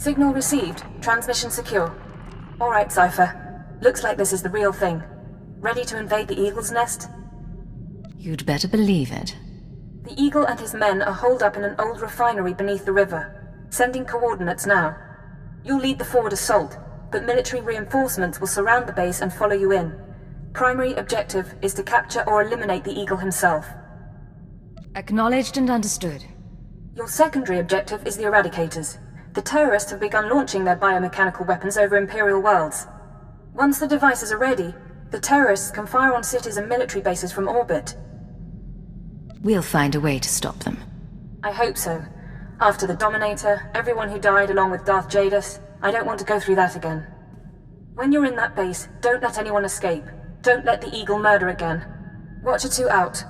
Signal received. Transmission secure. Alright, Cypher. Looks like this is the real thing. Ready to invade the Eagle's Nest? You'd better believe it. The Eagle and his men are holed up in an old refinery beneath the river. Sending coordinates now. You'll lead the forward assault, but military reinforcements will surround the base and follow you in. Primary objective is to capture or eliminate the Eagle himself. Acknowledged and understood. Your secondary objective is the Eradicators. The terrorists have begun launching their biomechanical weapons over Imperial worlds. Once the devices are ready, the terrorists can fire on cities and military bases from orbit. We'll find a way to stop them. I hope so. After the Dominator, everyone who died along with Darth Jadus, I don't want to go through that again. When you're in that base, don't let anyone escape. Don't let the Eagle murder again. Watcher 2 out.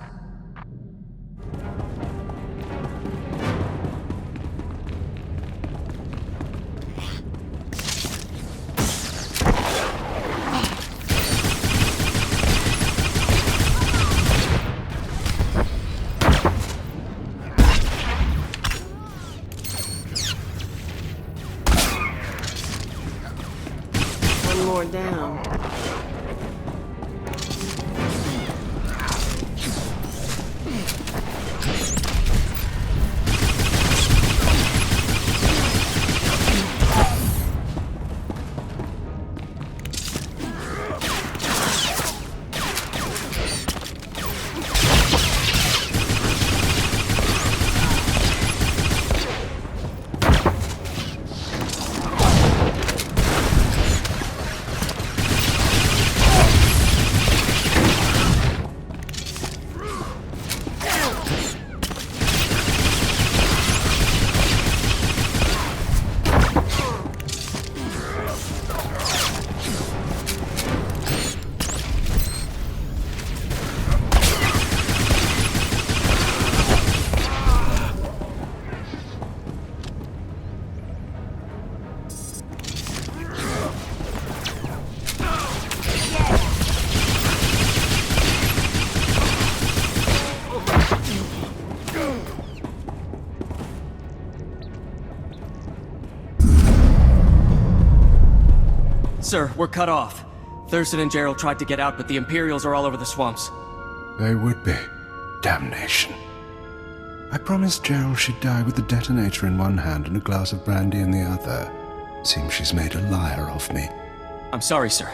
One more down. Sir, we're cut off. Thurston and Gerald tried to get out, but the Imperials are all over the swamps. They would be. Damnation. I promised Gerald she'd die with the detonator in one hand and a glass of brandy in the other. Seems she's made a liar of me. I'm sorry, sir.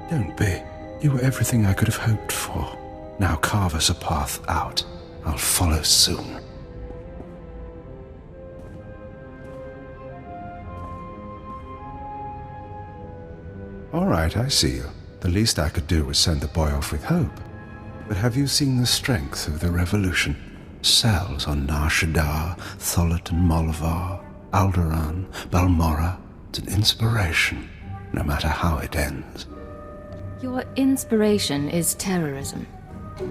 Don't be. You were everything I could have hoped for. Now carve us a path out. I'll follow soon. All right, I see you. The least I could do was send the boy off with hope. But have you seen the strength of the revolution? Cells on Nar Shaddaa, Tholet and Molvar, Alderaan, Balmorra. It's an inspiration, no matter how it ends. Your inspiration is terrorism.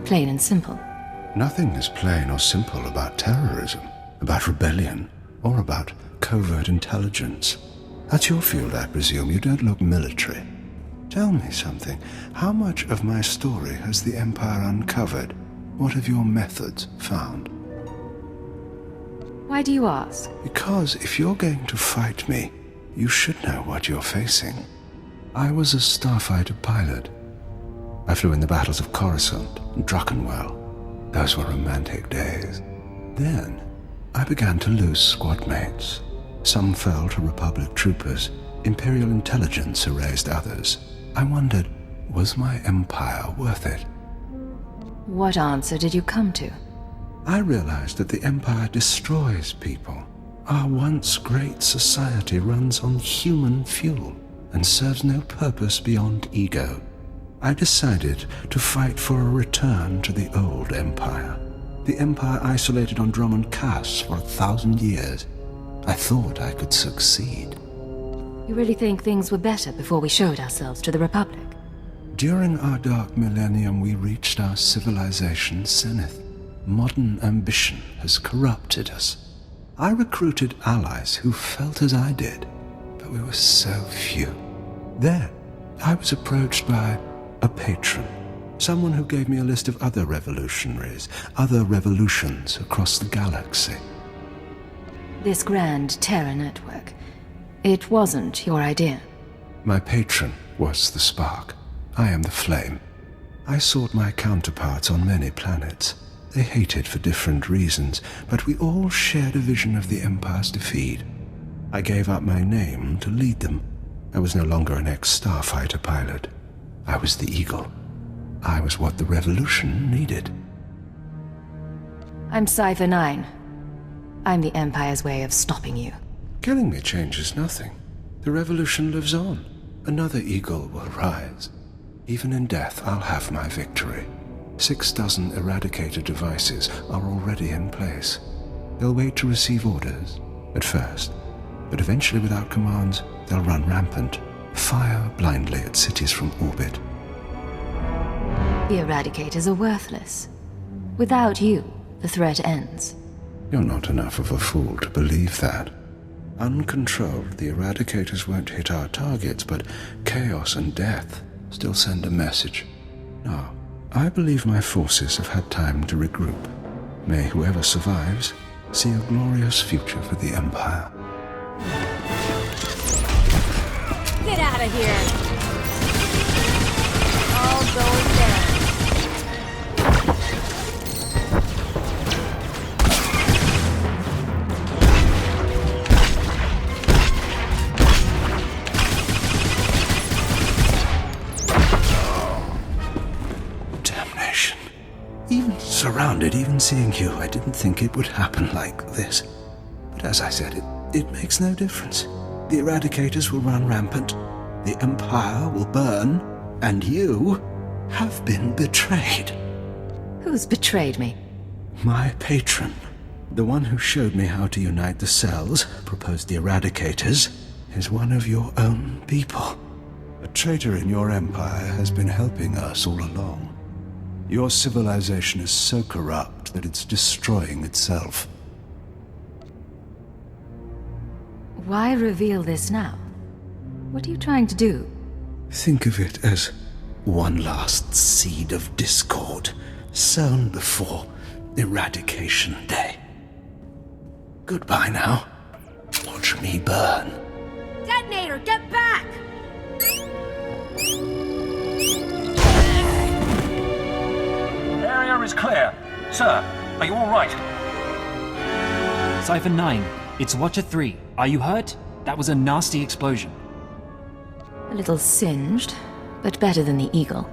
Plain and simple. Nothing is plain or simple about terrorism, about rebellion, or about covert intelligence. That's your field, I presume. You don't look military. Tell me something. How much of my story has the Empire uncovered? What have your methods found? Why do you ask? Because if you're going to fight me, you should know what you're facing. I was a starfighter pilot. I flew in the battles of Coruscant and Druckenwell. Those were romantic days. Then, I began to lose squad mates. Some fell to Republic troopers. Imperial intelligence erased others. I wondered, was my empire worth it? What answer did you come to? I realized that the Empire destroys people. Our once great society runs on human fuel and serves no purpose beyond ego. I decided to fight for a return to the old Empire. The Empire isolated on Drummond Cass for 1,000 years. I thought I could succeed. You really think things were better before we showed ourselves to the Republic? During our dark millennium, we reached our civilization's zenith. Modern ambition has corrupted us. I recruited allies who felt as I did, but we were so few. Then, I was approached by a patron, someone who gave me a list of other revolutionaries, other revolutions across the galaxy. This grand terror network. It wasn't your idea. My patron was the spark. I am the flame. I sought my counterparts on many planets. They hated for different reasons, but we all shared a vision of the Empire's defeat. I gave up my name to lead them. I was no longer an ex-starfighter pilot. I was the Eagle. I was what the Revolution needed. I'm Cypher 9. I'm the Empire's way of stopping you. Killing me changes nothing. The Revolution lives on. Another Eagle will rise. Even in death, I'll have my victory. 6 dozen Eradicator devices are already in place. They'll wait to receive orders, at first. But eventually, without commands, they'll run rampant. Fire blindly at cities from orbit. The Eradicators are worthless. Without you, the threat ends. You're not enough of a fool to believe that. Uncontrolled, the Eradicators won't hit our targets, but chaos and death still send a message. No, I believe my forces have had time to regroup. May whoever survives see a glorious future for the Empire. Get out of here! All going down. Surrounded, even seeing you, I didn't think it would happen like this. But as I said, it makes no difference. The Eradicators will run rampant, the Empire will burn, and you have been betrayed. Who's betrayed me? My patron, the one who showed me how to unite the cells, proposed the Eradicators, is one of your own people. A traitor in your empire has been helping us all along. Your civilization is so corrupt that it's destroying itself. Why reveal this now? What are you trying to do? Think of it as one last seed of discord sown before Eradication Day. Goodbye now. Watch me burn. Detonator, get back! Area is clear. Sir, are you all right? Cypher 9, it's Watcher 3. Are you hurt? That was a nasty explosion. A little singed, but better than the Eagle.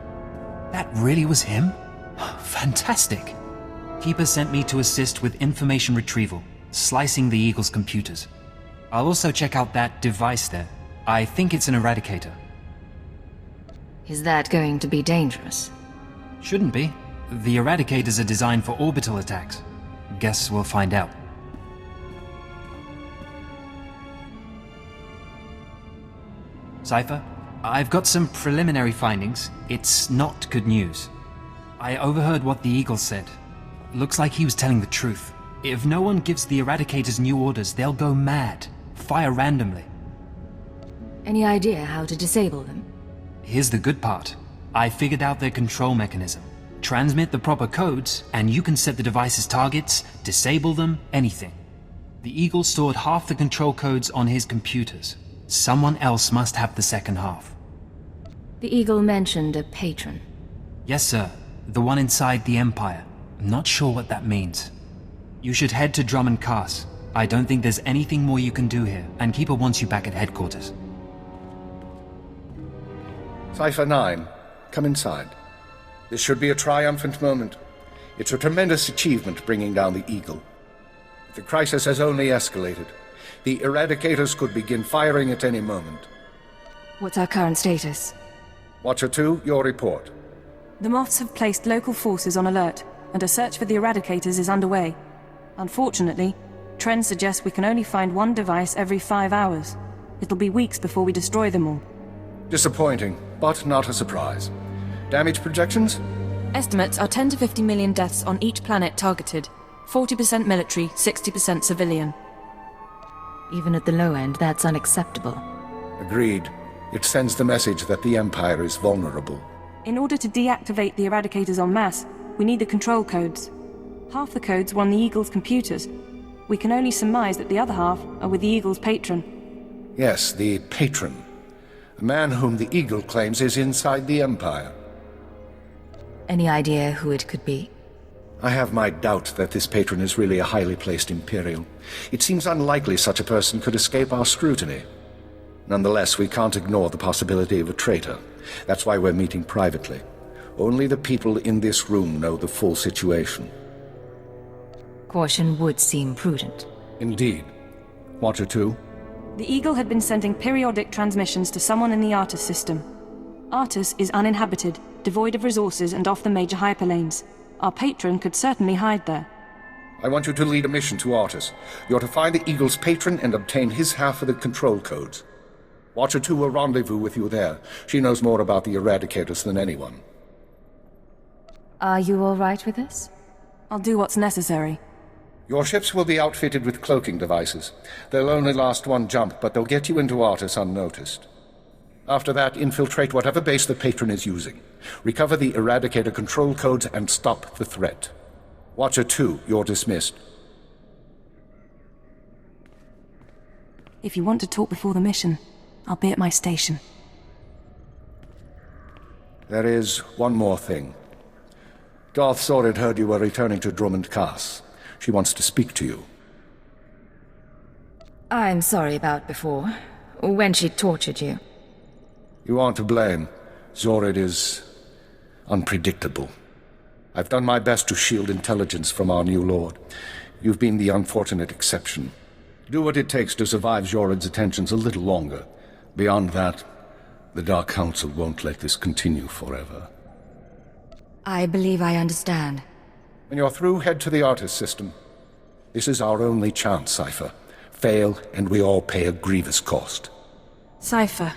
That really was him? Fantastic. Keeper sent me to assist with information retrieval, slicing the Eagle's computers. I'll also check out that device there. I think it's an Eradicator. Is that going to be dangerous? Shouldn't be. The Eradicators are designed for orbital attacks. Guess we'll find out. Cypher, I've got some preliminary findings. It's not good news. I overheard what the Eagle said. Looks like he was telling the truth. If no one gives the Eradicators new orders, they'll go mad. Fire randomly. Any idea how to disable them? Here's the good part. I figured out their control mechanism. Transmit the proper codes, and you can set the device's targets, disable them, anything. The Eagle stored half the control codes on his computers. Someone else must have the second half. The Eagle mentioned a patron. Yes, sir. The one inside the Empire. I'm not sure what that means. You should head to Drummond Cass. I don't think there's anything more you can do here, and Keeper wants you back at headquarters. Cypher 9, come inside. This should be a triumphant moment. It's a tremendous achievement bringing down the Eagle. The crisis has only escalated. The Eradicators could begin firing at any moment. What's our current status? Watcher 2, your report. The Moths have placed local forces on alert, and a search for the Eradicators is underway. Unfortunately, trends suggest we can only find one device every 5 hours. It'll be weeks before we destroy them all. Disappointing, but not a surprise. Damage projections? Estimates are 10 to 50 million deaths on each planet targeted. 40% military, 60% civilian. Even at the low end, that's unacceptable. Agreed. It sends the message that the Empire is vulnerable. In order to deactivate the Eradicators en masse, we need the control codes. Half the codes were on the Eagle's computers. We can only surmise that the other half are with the Eagle's patron. Yes, the patron. A man whom the Eagle claims is inside the Empire. Any idea who it could be? I have my doubt that this patron is really a highly placed Imperial. It seems unlikely such a person could escape our scrutiny. Nonetheless, we can't ignore the possibility of a traitor. That's why we're meeting privately. Only the people in this room know the full situation. Caution would seem prudent. Indeed. Watcher 2? The Eagle had been sending periodic transmissions to someone in the Artus system. Artus is uninhabited, devoid of resources and off the major hyperlanes. Our patron could certainly hide there. I want you to lead a mission to Artus. You're to find the Eagle's patron and obtain his half of the control codes. Watcher 2 will rendezvous with you there. She knows more about the Eradicators than anyone. Are you all right with this? I'll do what's necessary. Your ships will be outfitted with cloaking devices. They'll only last one jump, but they'll get you into Artus unnoticed. After that, infiltrate whatever base the patron is using. Recover the Eradicator control codes and stop the threat. Watcher 2, you're dismissed. If you want to talk before the mission, I'll be at my station. There is one more thing. Darth Zorid heard you were returning to Drummond Cass. She wants to speak to you. I'm sorry about before, when she tortured you. You aren't to blame. Zorid is unpredictable. I've done my best to shield intelligence from our new lord. You've been the unfortunate exception. Do what it takes to survive Zorid's attentions a little longer. Beyond that, the Dark Council won't let this continue forever. I believe I understand. When you're through, head to the Artus system. This is our only chance, Cypher. Fail, and we all pay a grievous cost. Cypher,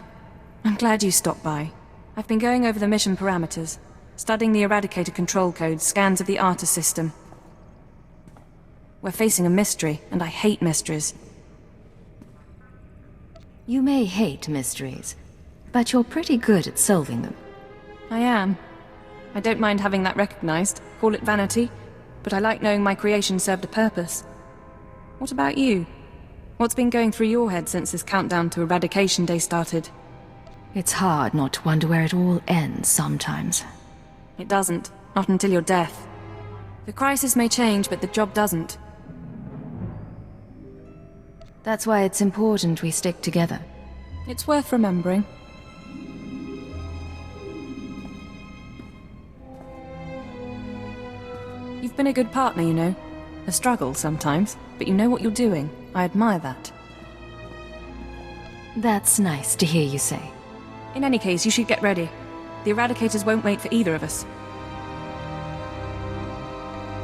I'm glad you stopped by. I've been going over the mission parameters, studying the Eradicator control codes, scans of the Artus system. We're facing a mystery, and I hate mysteries. You may hate mysteries, but you're pretty good at solving them. I am. I don't mind having that recognized, call it vanity, but I like knowing my creation served a purpose. What about you? What's been going through your head since this countdown to Eradication Day started? It's hard not to wonder where it all ends sometimes. It doesn't. Not until your death. The crisis may change, but the job doesn't. That's why it's important we stick together. It's worth remembering. You've been a good partner, you know. A struggle sometimes, but you know what you're doing. I admire that. That's nice to hear you say. In any case, you should get ready. The Eradicators won't wait for either of us.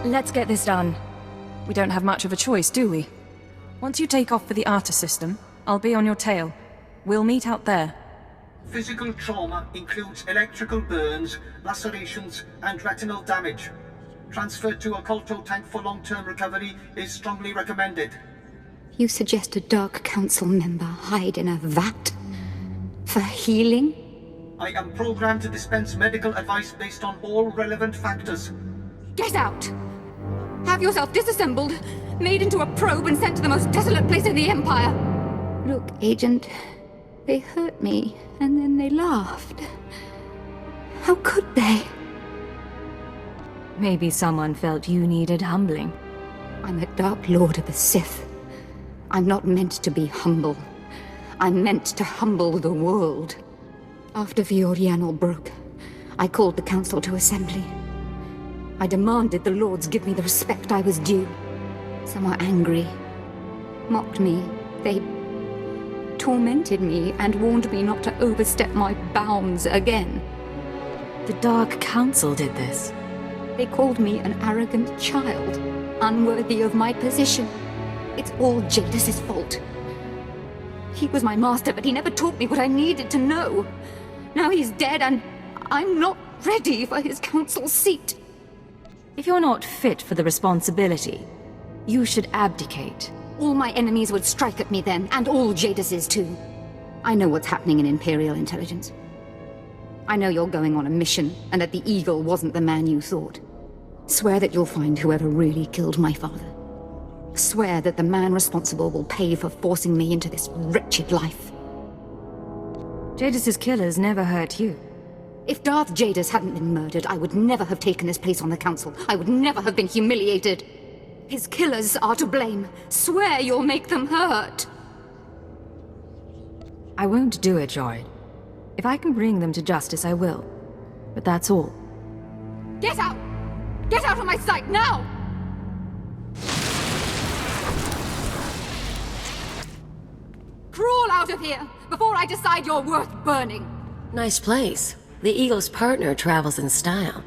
Let's get this done. We don't have much of a choice, do we? Once you take off for the Artus system, I'll be on your tail. We'll meet out there. Physical trauma includes electrical burns, lacerations, and retinal damage. Transfer to a Colto tank for long-term recovery is strongly recommended. You suggest a Dark Council member hide in a vat? For healing? I am programmed to dispense medical advice based on all relevant factors. Get out! Have yourself disassembled, made into a probe and sent to the most desolate place in the Empire! Look, Agent, they hurt me, and then they laughed. How could they? Maybe someone felt you needed humbling. I'm a Dark Lord of the Sith. I'm not meant to be humble. I'm meant to humble the world. After Viorianal broke, I called the Council to assembly. I demanded the Lords give me the respect I was due. Some were angry, mocked me. They tormented me and warned me not to overstep my bounds again. The Dark Council did this. They called me an arrogant child, unworthy of my position. It's all Jadis's fault. He was my master, but he never taught me what I needed to know. Now he's dead, and I'm not ready for his council seat. If you're not fit for the responsibility, you should abdicate. All my enemies would strike at me then, and all Jadis's too. I know what's happening in Imperial intelligence. I know you're going on a mission, and that the Eagle wasn't the man you thought. Swear that you'll find whoever really killed my father. Swear that the man responsible will pay for forcing me into this wretched life. Jadis's killers never hurt you. If Darth Jadis hadn't been murdered, I would never have taken his place on the council. I would never have been humiliated. His killers are to blame. Swear you'll make them hurt. I won't do it, Jorid. If I can bring them to justice, I will. But that's all. Get out! Get out of my sight, now! Crawl out of here, before I decide you're worth burning! Nice place. The Eagle's partner travels in style.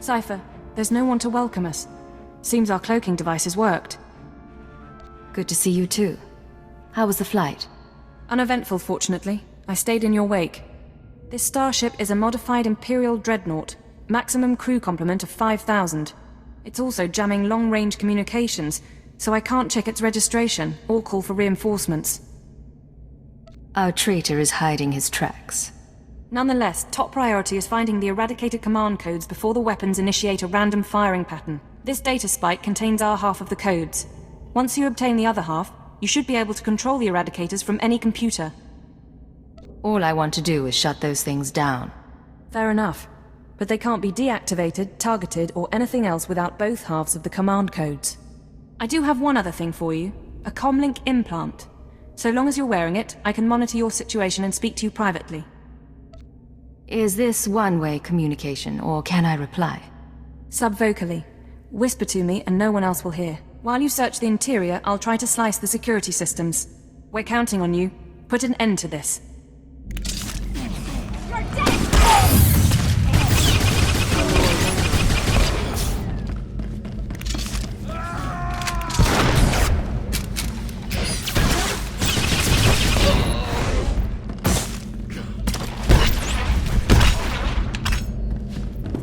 Cypher, there's no one to welcome us. Seems our cloaking devices worked. Good to see you too. How was the flight? Uneventful, fortunately. I stayed in your wake. This starship is a modified Imperial dreadnought. Maximum crew complement of 5,000. It's also jamming long-range communications, so I can't check its registration or call for reinforcements. Our traitor is hiding his tracks. Nonetheless, top priority is finding the eradicated command codes before the weapons initiate a random firing pattern. This data spike contains our half of the codes. Once you obtain the other half, you should be able to control the eradicators from any computer. All I want to do is shut those things down. Fair enough. But they can't be deactivated, targeted, or anything else without both halves of the command codes. I do have one other thing for you. A comlink implant. So long as you're wearing it, I can monitor your situation and speak to you privately. Is this one-way communication, or can I reply? Subvocally. Whisper to me and no one else will hear. While you search the interior, I'll try to slice the security systems. We're counting on you. Put an end to this. You're dead!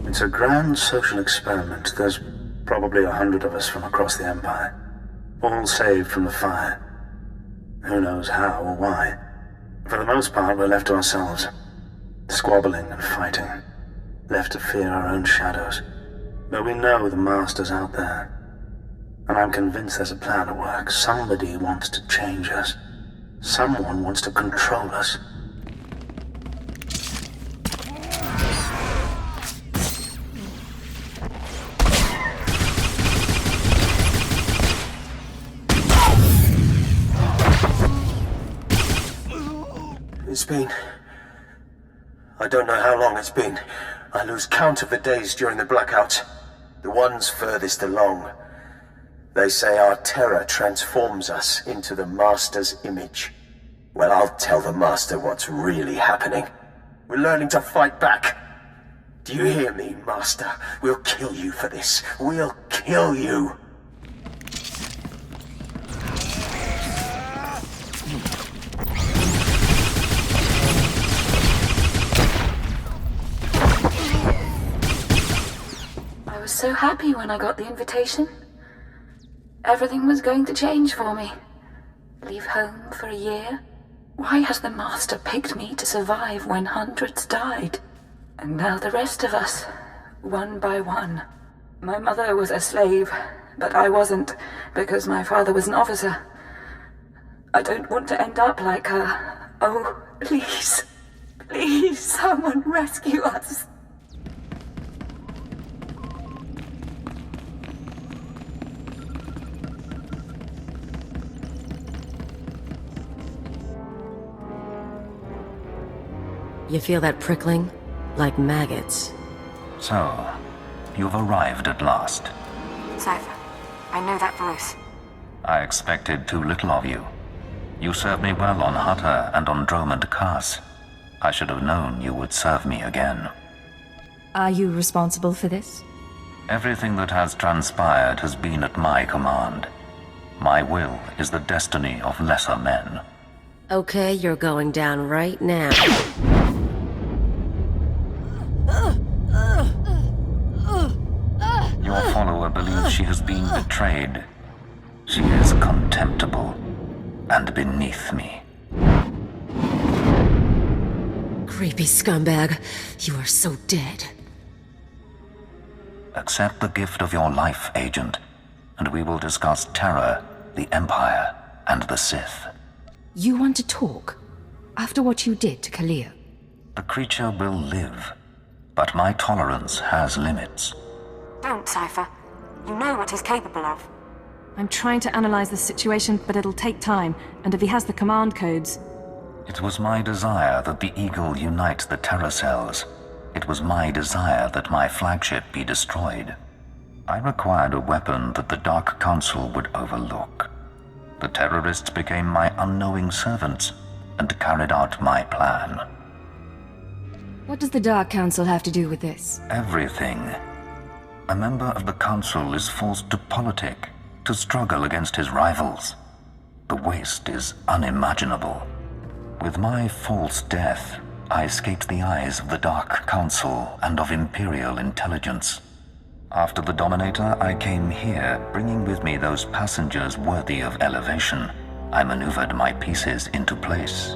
It's a grand social experiment. There's probably 100 of us from across the Empire, all saved from the fire. Who knows how or why. For the most part, we're left to ourselves, squabbling and fighting, left to fear our own shadows. But we know the Master's out there, and I'm convinced there's a plan at work. Somebody wants to change us. Someone wants to control us. It's been... I don't know how long it's been. I lose count of the days during the blackouts. The ones furthest along. They say our terror transforms us into the Master's image. Well, I'll tell the Master what's really happening. We're learning to fight back. Do you hear me, Master? We'll kill you for this. We'll kill you. I was so happy when I got the invitation. Everything was going to change for me. Leave home for a year? Why has the Master picked me to survive when hundreds died? And now the rest of us, one by one. My mother was a slave, but I wasn't, because my father was an officer. I don't want to end up like her. Oh, please. Please, someone rescue us. You feel that prickling? Like maggots. So, you've arrived at last. Cypher, I know that voice. I expected too little of you. You served me well on Hutter and on Dromund Kaas. I should have known you would serve me again. Are you responsible for this? Everything that has transpired has been at my command. My will is the destiny of lesser men. Okay, you're going down right now. Your follower believes she has been betrayed. She is contemptible and beneath me. Creepy scumbag. You are so dead. Accept the gift of your life, Agent, and we will discuss terror the Empire, and the Sith. You want to talk? After what you did to Khalil? The creature will live, but my tolerance has limits. Don't, Cypher. You know what he's capable of. I'm trying to analyze the situation, but it'll take time, and if he has the command codes... It was my desire that the Eagle unite the Terror Cells. It was my desire that my flagship be destroyed. I required a weapon that the Dark Council would overlook. The terrorists became my unknowing servants and carried out my plan. What does the Dark Council have to do with this? Everything. A member of the Council is forced to politic, to struggle against his rivals. The waste is unimaginable. With my false death, I escaped the eyes of the Dark Council and of Imperial intelligence. After the Dominator, I came here, bringing with me those passengers worthy of elevation. I maneuvered my pieces into place.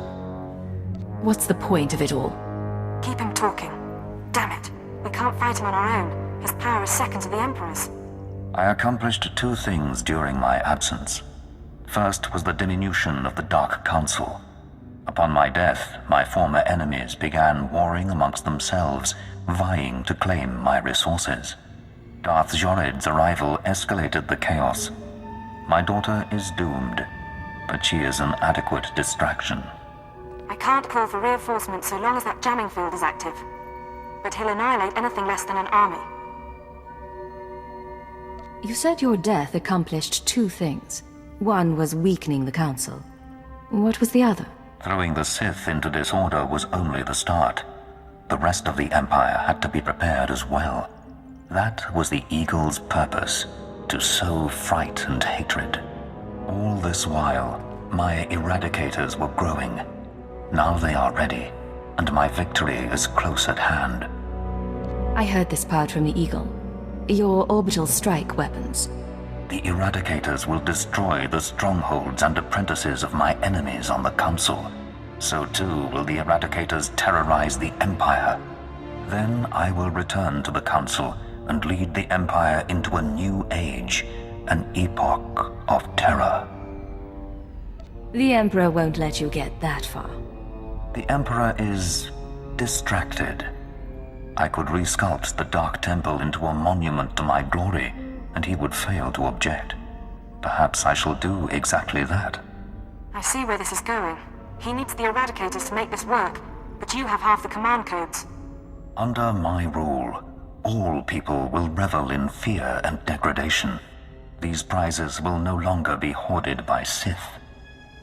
What's the point of it all? Keep him talking. Damn it. We can't fight him on our own. His power is second to the Emperor's. I accomplished two things during my absence. First was the diminution of the Dark Council. Upon my death, my former enemies began warring amongst themselves, vying to claim my resources. Darth Jored's arrival escalated the chaos. My daughter is doomed, but she is an adequate distraction. I can't call for reinforcements so long as that jamming field is active. But he'll annihilate anything less than an army. You said your death accomplished two things. One was weakening the Council. What was the other? Throwing the Sith into disorder was only the start. The rest of the Empire had to be prepared as well. That was the Eagle's purpose, to sow fright and hatred. All this while, my Eradicators were growing. Now they are ready, and my victory is close at hand. I heard this part from the Eagle. Your orbital strike weapons. The Eradicators will destroy the strongholds and apprentices of my enemies on the Council. So too will the Eradicators terrorize the Empire. Then I will return to the Council and lead the Empire into a new age, an epoch of terror. The Emperor won't let you get that far. The Emperor is distracted. I could resculpt the Dark Temple into a monument to my glory, and he would fail to object. Perhaps I shall do exactly that. I see where this is going. He needs the Eradicators to make this work, but you have half the command codes. Under my rule, all people will revel in fear and degradation. These prizes will no longer be hoarded by Sith.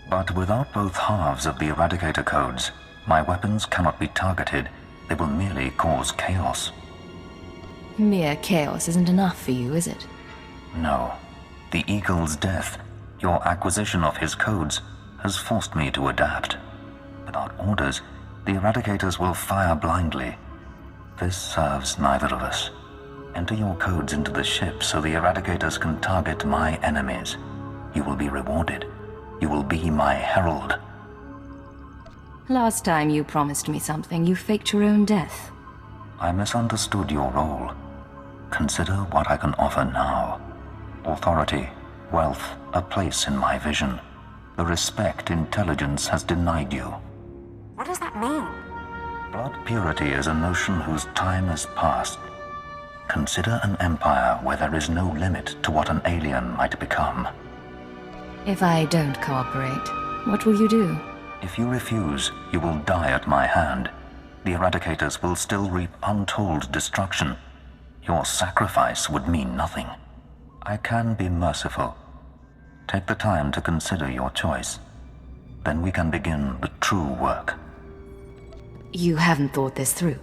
But without both halves of the Eradicator codes, my weapons cannot be targeted. They will merely cause chaos. Mere chaos isn't enough for you, is it? No. The Eagle's death, your acquisition of his codes, has forced me to adapt. Without orders, the Eradicators will fire blindly. This serves neither of us. Enter your codes into the ship so the Eradicators can target my enemies. You will be rewarded. You will be my herald. Last time you promised me something, you faked your own death. I misunderstood your role. Consider what I can offer now. Authority, wealth, a place in my vision. The respect intelligence has denied you. What does that mean? Blood purity is a notion whose time has passed. Consider an empire where there is no limit to what an alien might become. If I don't cooperate, what will you do? If you refuse, you will die at my hand. The Eradicators will still reap untold destruction. Your sacrifice would mean nothing. I can be merciful. Take the time to consider your choice. Then we can begin the true work. You haven't thought this through.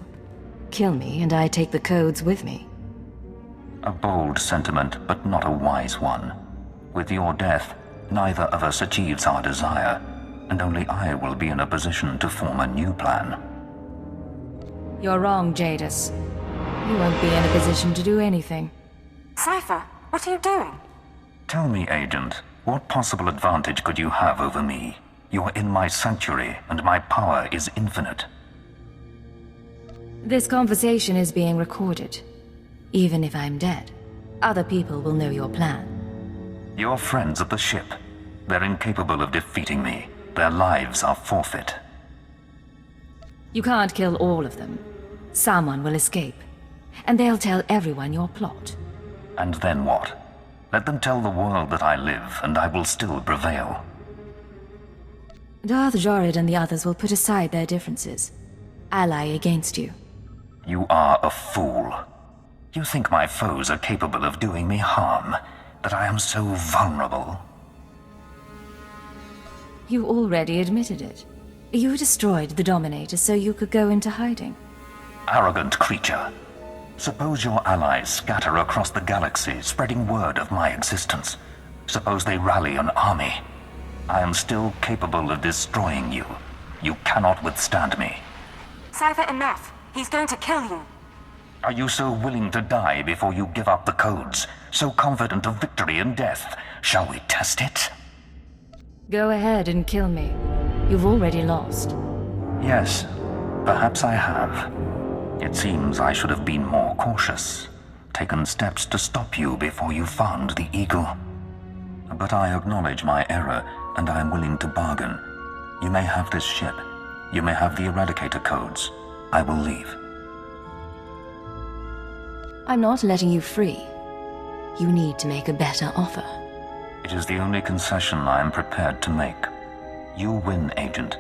Kill me, and I take the codes with me. A bold sentiment, but not a wise one. With your death, neither of us achieves our desire, and only I will be in a position to form a new plan. You're wrong, Jadis. You won't be in a position to do anything. Cypher, what are you doing? Tell me, Agent, what possible advantage could you have over me? You're in my sanctuary, and my power is infinite. This conversation is being recorded. Even if I'm dead, other people will know your plan. Your friends at the ship. They're incapable of defeating me. Their lives are forfeit. You can't kill all of them. Someone will escape. And they'll tell everyone your plot. And then what? Let them tell the world that I live, and I will still prevail. Darth Jorid and the others will put aside their differences. Ally against you. You are a fool. You think my foes are capable of doing me harm? That I am so vulnerable? You already admitted it. You destroyed the Dominator so you could go into hiding. Arrogant creature. Suppose your allies scatter across the galaxy, spreading word of my existence. Suppose they rally an army. I am still capable of destroying you. You cannot withstand me. Cypher, enough. He's going to kill you. Are you so willing to die before you give up the codes? So confident of victory and death? Shall we test it? Go ahead and kill me. You've already lost. Yes, perhaps I have. It seems I should have been more cautious. Taken steps to stop you before you found the Eagle. But I acknowledge my error, and I am willing to bargain. You may have this ship. You may have the Eradicator codes. I will leave. I'm not letting you free. You need to make a better offer. It is the only concession I am prepared to make. You win, Agent.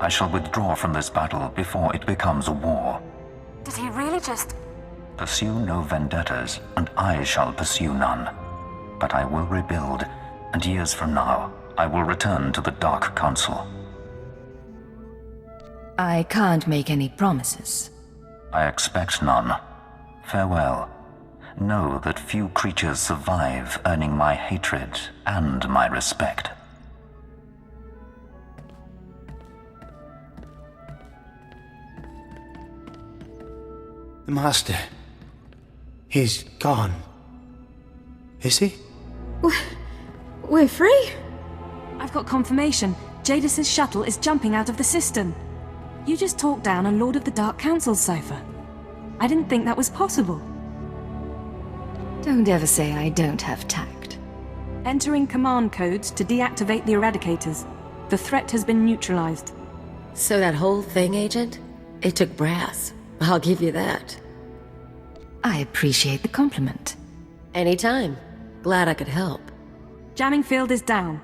I shall withdraw from this battle before it becomes a war. Did he really just... Pursue no vendettas, and I shall pursue none. But I will rebuild, and years from now, I will return to the Dark Council. I can't make any promises. I expect none. Farewell. Know that few creatures survive earning my hatred and my respect. The Master... he's gone. Is he? We're free? I've got confirmation. Jadis's shuttle is jumping out of the system. You just talked down a Lord of the Dark Council's cipher. I didn't think that was possible. Don't ever say I don't have tact. Entering command codes to deactivate the Eradicators. The threat has been neutralized. So that whole thing, Agent? It took brass. I'll give you that. I appreciate the compliment. Anytime. Glad I could help. Jamming field is down.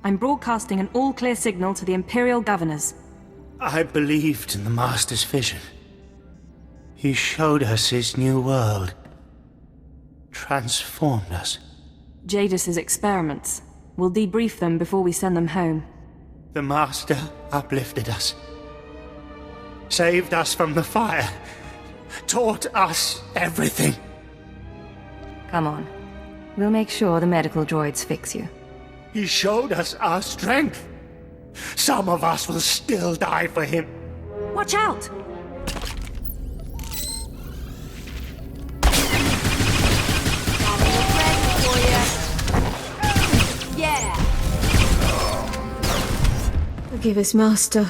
I'm broadcasting an all-clear signal to the Imperial Governors. I believed in the Master's vision. He showed us his new world. Transformed us. Jadis's experiments. We'll debrief them before we send them home. The Master uplifted us. Saved us from the fire. Taught us everything. Come on. We'll make sure the medical droids fix you. He showed us our strength. Some of us will still die for him. Watch out! Yeah! Forgive us, Master.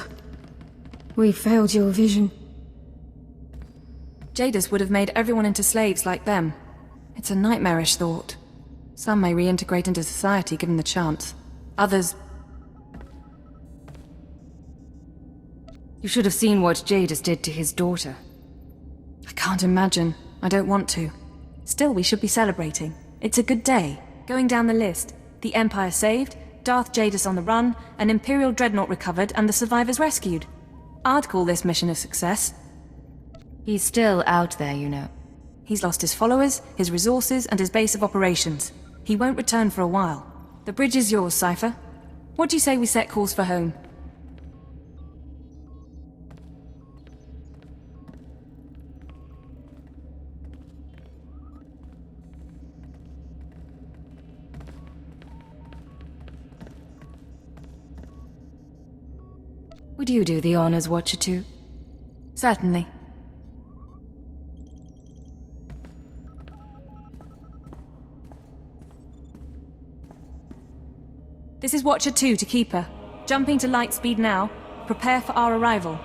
We failed your vision. Jadis would have made everyone into slaves like them. It's a nightmarish thought. Some may reintegrate into society given the chance. Others... You should have seen what Jadis did to his daughter. I can't imagine. I don't want to. Still, we should be celebrating. It's a good day. Going down the list. The Empire saved, Darth Jadis on the run, an Imperial dreadnought recovered, and the survivors rescued. I'd call this mission a success. He's still out there, you know. He's lost his followers, his resources, and his base of operations. He won't return for a while. The bridge is yours, Cypher. What do you say we set course for home? Would you do the honors, Watcher 2? Certainly. This is Watcher 2 to Keeper. Jumping to light speed now. Prepare for our arrival.